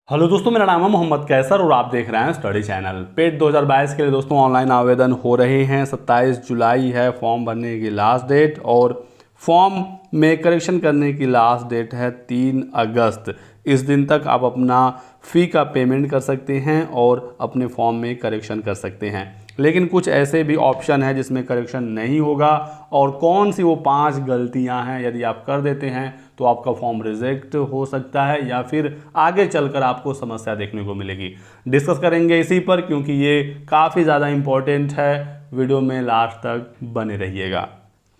Hello दोस्तों, मेरा नाम है मोहम्मद कैसर और आप देख रहे हैं स्टडी चैनल। पेट 2022 के लिए दोस्तों ऑनलाइन आवेदन हो रहे हैं। 27 जुलाई है फॉर्म भरने की लास्ट डेट और फॉर्म में करेक्शन करने की लास्ट डेट है 3 अगस्त। इस दिन तक आप अपना फ़ी का पेमेंट कर सकते हैं और अपने फॉर्म में करेक्शन कर सकते हैं। लेकिन कुछ ऐसे भी ऑप्शन है जिसमें करेक्शन नहीं होगा। और कौन सी वो 5 गलतियां हैं, यदि आप कर देते हैं तो आपका फॉर्म रिजेक्ट हो सकता है या फिर आगे चलकर आपको समस्या देखने को मिलेगी। डिस्कस करेंगे इसी पर, क्योंकि ये काफ़ी ज़्यादा इम्पोर्टेंट है। वीडियो में लास्ट तक बने रहिएगा।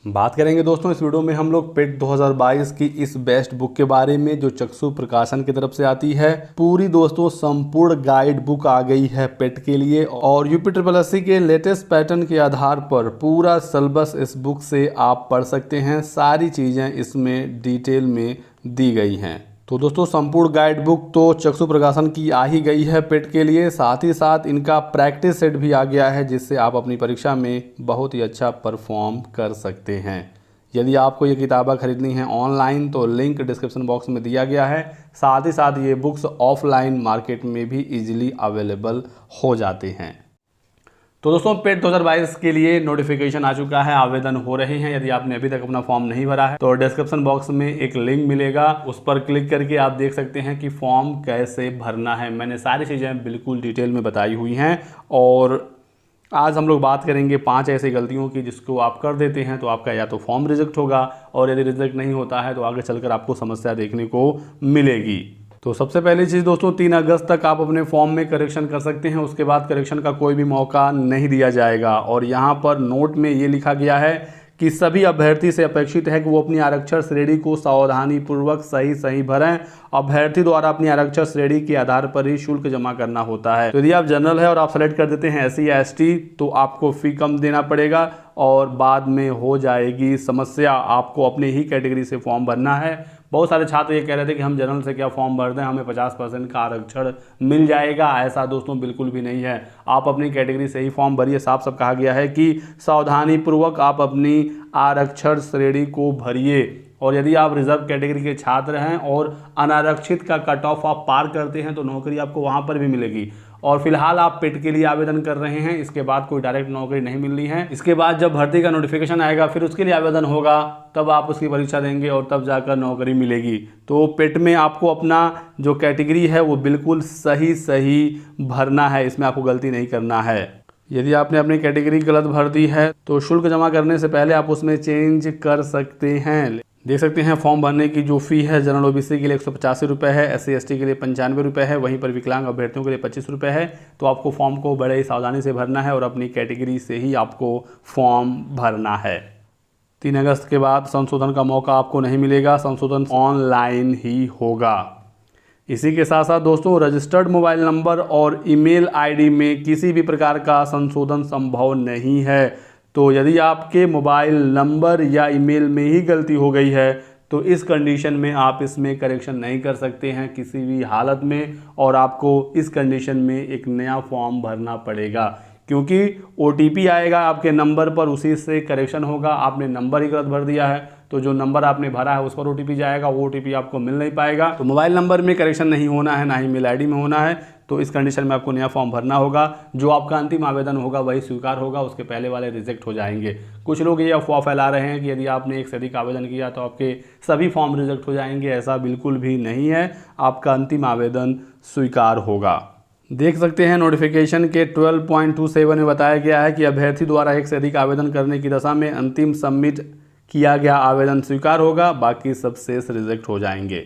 बात करेंगे दोस्तों इस वीडियो में हम लोग पेट 2022 की इस बेस्ट बुक के बारे में, जो चक्षु प्रकाशन की तरफ से आती है। पूरी दोस्तों संपूर्ण गाइड बुक आ गई है पेट के लिए और यूपीट्रिपलएससी के लेटेस्ट पैटर्न के आधार पर पूरा सिलेबस इस बुक से आप पढ़ सकते हैं। सारी चीज़ें इसमें डिटेल में दी गई हैं। तो दोस्तों संपूर्ण गाइड बुक तो चक्षु प्रकाशन की आ ही गई है पेट के लिए, साथ ही साथ इनका प्रैक्टिस सेट भी आ गया है, जिससे आप अपनी परीक्षा में बहुत ही अच्छा परफॉर्म कर सकते हैं। यदि आपको ये किताबें खरीदनी है ऑनलाइन तो लिंक डिस्क्रिप्शन बॉक्स में दिया गया है। साथ ही साथ ये बुक्स ऑफलाइन मार्केट में भी इजीली अवेलेबल हो जाते हैं। तो दोस्तों पेट 2022 के लिए नोटिफिकेशन आ चुका है, आवेदन हो रहे हैं। यदि आपने अभी तक अपना फॉर्म नहीं भरा है तो डिस्क्रिप्शन बॉक्स में एक लिंक मिलेगा, उस पर क्लिक करके आप देख सकते हैं कि फॉर्म कैसे भरना है। मैंने सारी चीज़ें बिल्कुल डिटेल में बताई हुई हैं और आज हम लोग बात करेंगे 5 ऐसी गलतियों की जिसको आप कर देते हैं तो आपका या तो फॉर्म रिजेक्ट होगा, और यदि रिजेक्ट नहीं होता है तो आगे चलकर आपको समस्या देखने को मिलेगी। तो सबसे पहली चीज़ दोस्तों, 3 अगस्त तक आप अपने फॉर्म में करेक्शन कर सकते हैं। उसके बाद करेक्शन का कोई भी मौका नहीं दिया जाएगा। और यहाँ पर नोट में ये लिखा गया है कि सभी अभ्यर्थी से अपेक्षित है कि वो अपनी आरक्षण श्रेणी को सावधानीपूर्वक सही भरें। अभ्यर्थी द्वारा अपनी आरक्षण श्रेणी के आधार पर ही शुल्क जमा करना होता है। तो यदि आप जनरल है और आप सेलेक्ट कर देते हैं SC या ST तो आपको फ़ी कम देना पड़ेगा और बाद में हो जाएगी समस्या। आपको अपनी ही कैटेगरी से फॉर्म भरना है। बहुत सारे छात्र ये कह रहे थे कि हम जनरल से क्या फॉर्म भर दें, हमें 50% का आरक्षण मिल जाएगा। ऐसा दोस्तों बिल्कुल भी नहीं है। आप अपनी कैटेगरी से ही फॉर्म भरिए। साफ साफ कहा गया है कि सावधानीपूर्वक आप अपनी आरक्षण श्रेणी को भरिए। और यदि आप रिजर्व कैटेगरी के छात्र हैं और अनारक्षित का कट ऑफ आप पार करते हैं तो नौकरी आपको वहाँ पर भी मिलेगी। और फिलहाल आप पेट के लिए आवेदन कर रहे हैं, इसके बाद कोई डायरेक्ट नौकरी नहीं मिल रही है। इसके बाद जब भर्ती का नोटिफिकेशन आएगा फिर उसके लिए आवेदन होगा, तब आप उसकी परीक्षा देंगे और तब जाकर नौकरी मिलेगी। तो पेट में आपको अपना जो कैटेगरी है वो बिल्कुल सही भरना है, इसमें आपको गलती नहीं करना है। यदि आपने अपनी कैटेगरी गलत भर दी है तो शुल्क जमा करने से पहले आप उसमें चेंज कर सकते हैं। देख सकते हैं फॉर्म भरने की जो फ़ी है जनरल OBC के लिए 185 रुपये है, SC ST के लिए 95 रुपये है, वहीं पर विकलांग अभ्यर्थियों के लिए 25 रुपये है। तो आपको फॉर्म को बड़े ही सावधानी से भरना है और अपनी कैटेगरी से ही आपको फॉर्म भरना है। 3 अगस्त के बाद संशोधन का मौका आपको नहीं मिलेगा, संशोधन ऑनलाइन ही होगा। इसी के साथ साथ दोस्तों रजिस्टर्ड मोबाइल नंबर और ईमेल ID में किसी भी प्रकार का संशोधन संभव नहीं है। तो यदि आपके मोबाइल नंबर या ईमेल में ही गलती हो गई है तो इस कंडीशन में आप इसमें करेक्शन नहीं कर सकते हैं किसी भी हालत में, और आपको इस कंडीशन में एक नया फॉर्म भरना पड़ेगा, क्योंकि OTP आएगा आपके नंबर पर, उसी से करेक्शन होगा। आपने नंबर ही गलत भर दिया है तो जो नंबर आपने भरा है उस पर OTP जाएगा, वो OTP आपको मिल नहीं पाएगा। तो मोबाइल नंबर में करेक्शन नहीं होना है, ना ही मेल ID में होना है। तो इस कंडीशन में आपको नया फॉर्म भरना होगा। जो आपका अंतिम आवेदन होगा वही स्वीकार होगा, उसके पहले वाले रिजेक्ट हो जाएंगे। कुछ लोग ये अफवाह फैला रहे हैं कि यदि आपने एक से अधिक आवेदन किया तो आपके सभी फॉर्म रिजेक्ट हो जाएंगे। ऐसा बिल्कुल भी नहीं है, आपका अंतिम आवेदन स्वीकार होगा। देख सकते हैं नोटिफिकेशन के 12.27 में बताया गया है कि अभ्यर्थी द्वारा एक से अधिक आवेदन करने की दशा में अंतिम सबमिट किया गया आवेदन स्वीकार होगा, बाकी सब शेष रिजेक्ट हो जाएंगे।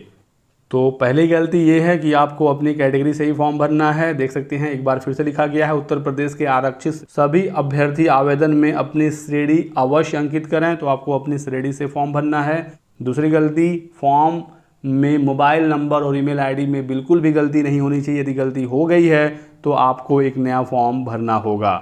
तो पहली गलती ये है कि आपको अपनी कैटेगरी से ही फॉर्म भरना है। देख सकते हैं एक बार फिर से लिखा गया है, उत्तर प्रदेश के आरक्षित सभी अभ्यर्थी आवेदन में अपनी श्रेणी अवश्य अंकित करें। तो आपको अपनी श्रेणी से फॉर्म भरना है। दूसरी गलती, फॉर्म में मोबाइल नंबर और ईमेल ID में बिल्कुल भी गलती नहीं होनी चाहिए। यदि गलती हो गई है तो आपको एक नया फॉर्म भरना होगा।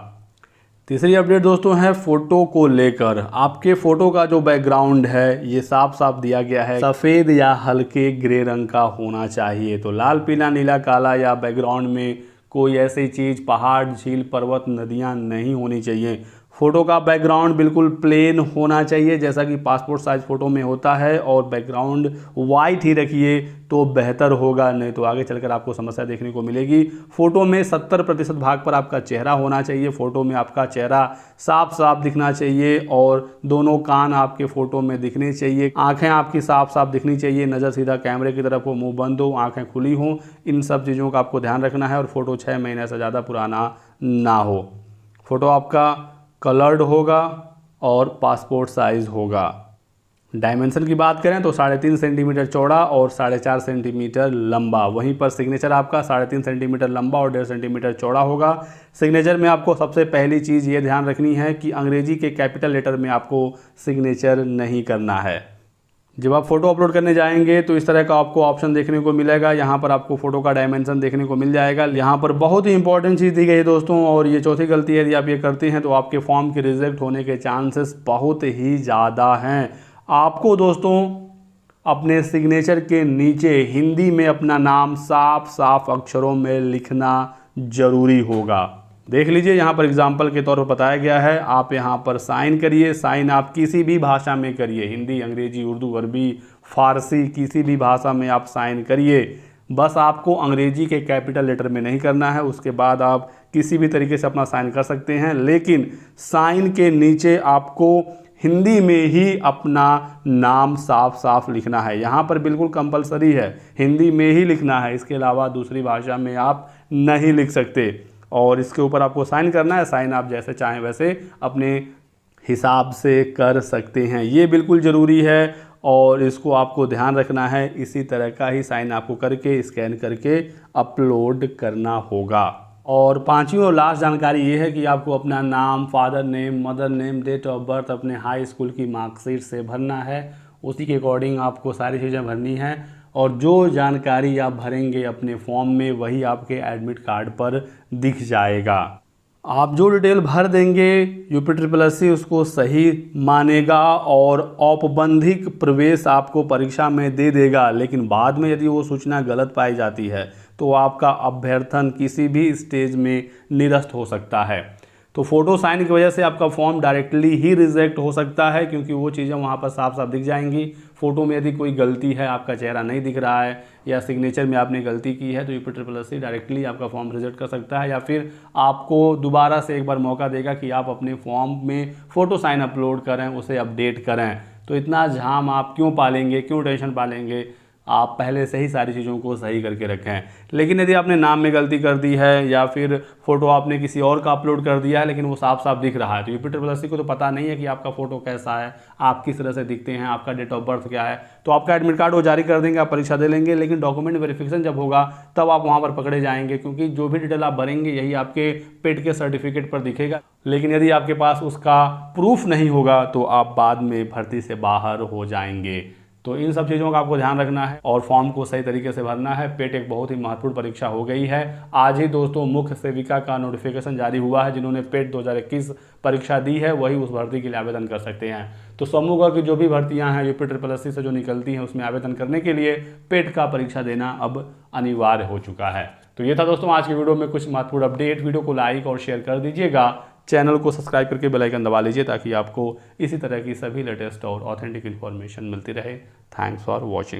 तीसरी अपडेट दोस्तों है फ़ोटो को लेकर। आपके फ़ोटो का जो बैकग्राउंड है ये साफ साफ दिया गया है, सफ़ेद या हल्के ग्रे रंग का होना चाहिए। तो लाल, पीला, नीला, काला या बैकग्राउंड में कोई ऐसी चीज़, पहाड़, झील, पर्वत, नदियाँ नहीं होनी चाहिए। फ़ोटो का बैकग्राउंड बिल्कुल प्लेन होना चाहिए जैसा कि पासपोर्ट साइज़ फ़ोटो में होता है, और बैकग्राउंड वाइट ही रखिए तो बेहतर होगा, नहीं तो आगे चलकर आपको समस्या देखने को मिलेगी। फ़ोटो में 70% भाग पर आपका चेहरा होना चाहिए। फ़ोटो में आपका चेहरा साफ साफ दिखना चाहिए और दोनों कान आपके फ़ोटो में दिखने चाहिए। आँखें आपकी साफ साफ दिखनी चाहिए, नज़र सीधा कैमरे की तरफ हो, मुँह बंद हो, आँखें खुली हों। इन सब चीज़ों का आपको ध्यान रखना है। और फ़ोटो 6 महीने से ज़्यादा पुराना ना हो। फ़ोटो आपका कलर्ड होगा और पासपोर्ट साइज़ होगा। डायमेंशन की बात करें तो 3.5 सेंटीमीटर चौड़ा और 4.5 सेंटीमीटर लंबा। वहीं पर सिग्नेचर आपका 3.5 सेंटीमीटर लंबा और 1.5 सेंटीमीटर चौड़ा होगा। सिग्नेचर में आपको सबसे पहली चीज़ ये ध्यान रखनी है कि अंग्रेजी के कैपिटल लेटर में आपको सिग्नेचर नहीं करना है। जब आप फोटो अपलोड करने जाएंगे तो इस तरह का आपको ऑप्शन देखने को मिलेगा। यहाँ पर आपको फोटो का डायमेंशन देखने को मिल जाएगा। यहाँ पर बहुत ही इंपॉर्टेंट चीज़ दी गई है दोस्तों, और ये चौथी गलती है, यदि आप ये करते हैं तो आपके फॉर्म के रिजेक्ट होने के चांसेस बहुत ही ज़्यादा हैं। आपको दोस्तों अपने सिग्नेचर के नीचे हिंदी में अपना नाम साफ साफ अक्षरों में लिखना जरूरी होगा। देख लीजिए, यहाँ पर एग्जाम्पल के तौर पर बताया गया है। आप यहाँ पर साइन करिए। साइन आप किसी भी भाषा में करिए, हिंदी, अंग्रेजी, उर्दू, अरबी, फारसी, किसी भी भाषा में आप साइन करिए। बस आपको अंग्रेजी के कैपिटल लेटर में नहीं करना है। उसके बाद आप किसी भी तरीके से अपना साइन कर सकते हैं, लेकिन साइन के नीचे आपको हिंदी में ही अपना नाम साफ साफ लिखना है। यहाँ पर बिल्कुल कंपलसरी है, हिंदी में ही लिखना है। इसके अलावा दूसरी भाषा में आप नहीं लिख सकते। और इसके ऊपर आपको साइन करना है। साइन आप जैसे चाहें वैसे अपने हिसाब से कर सकते हैं, ये बिल्कुल ज़रूरी है और इसको आपको ध्यान रखना है। इसी तरह का ही साइन आपको करके स्कैन करके अपलोड करना होगा। और पांचवी और लास्ट जानकारी ये है कि आपको अपना नाम, father name, mother name, date of birth अपने हाई स्कूल की मार्कशीट से भरना है। उसी के अकॉर्डिंग आपको सारी चीज़ें भरनी है, और जो जानकारी आप भरेंगे अपने फॉर्म में वही आपके एडमिट कार्ड पर दिख जाएगा। आप जो डिटेल भर देंगे UPSSC उसको सही मानेगा और औपबंधिक प्रवेश आपको परीक्षा में दे देगा। लेकिन बाद में यदि वो सूचना गलत पाई जाती है तो आपका अभ्यर्थन किसी भी स्टेज में निरस्त हो सकता है। तो फ़ोटो साइन की वजह से आपका फॉर्म डायरेक्टली ही रिजेक्ट हो सकता है, क्योंकि वो चीज़ें वहाँ पर साफ साफ दिख जाएंगी। फ़ोटो में यदि कोई गलती है, आपका चेहरा नहीं दिख रहा है, या सिग्नेचर में आपने गलती की है, तो UPSSC डायरेक्टली आपका फॉर्म रिजेक्ट कर सकता है, या फिर आपको दोबारा से एक बार मौका देगा कि आप अपने फॉर्म में फ़ोटो साइन अपलोड करें, उसे अपडेट करें। तो इतना झाम आप क्यों पालेंगे, क्यों टेंशन पालेंगे? आप पहले से ही सारी चीज़ों को सही करके रखें। लेकिन यदि आपने नाम में गलती कर दी है या फिर फ़ोटो आपने किसी और का अपलोड कर दिया है लेकिन वो साफ साफ दिख रहा है, तो UPSSC को तो पता नहीं है कि आपका फ़ोटो कैसा है, आप किस तरह से दिखते हैं, आपका डेट ऑफ बर्थ क्या है। तो आपका एडमिट कार्ड वो जारी कर देंगे, आप परीक्षा दे लेंगे, लेकिन डॉक्यूमेंट वेरिफिकेशन जब होगा तब आप वहाँ पर पकड़े जाएंगे, क्योंकि जो भी डिटेल आप भरेंगे यही आपके पेड के सर्टिफिकेट पर दिखेगा। लेकिन यदि आपके पास उसका प्रूफ नहीं होगा तो आप बाद में भर्ती से बाहर हो जाएंगे। तो इन सब चीज़ों का आपको ध्यान रखना है और फॉर्म को सही तरीके से भरना है। पेट एक बहुत ही महत्वपूर्ण परीक्षा हो गई है। आज ही दोस्तों मुख्य सेविका का नोटिफिकेशन जारी हुआ है। जिन्होंने पेट 2021 परीक्षा दी है वही उस भर्ती के लिए आवेदन कर सकते हैं। तो समूह वर्ग की जो भी भर्तियां हैं UPSSC से जो निकलती हैं उसमें आवेदन करने के लिए पेट का परीक्षा देना अब अनिवार्य हो चुका है। तो ये था दोस्तों आज की वीडियो में कुछ महत्वपूर्ण अपडेट। वीडियो को लाइक और शेयर कर दीजिएगा, चैनल को सब्सक्राइब करके बेल आइकन दबा लीजिए ताकि आपको इसी तरह की सभी लेटेस्ट और ऑथेंटिक इन्फॉर्मेशन मिलती रहे। Thanks for watching.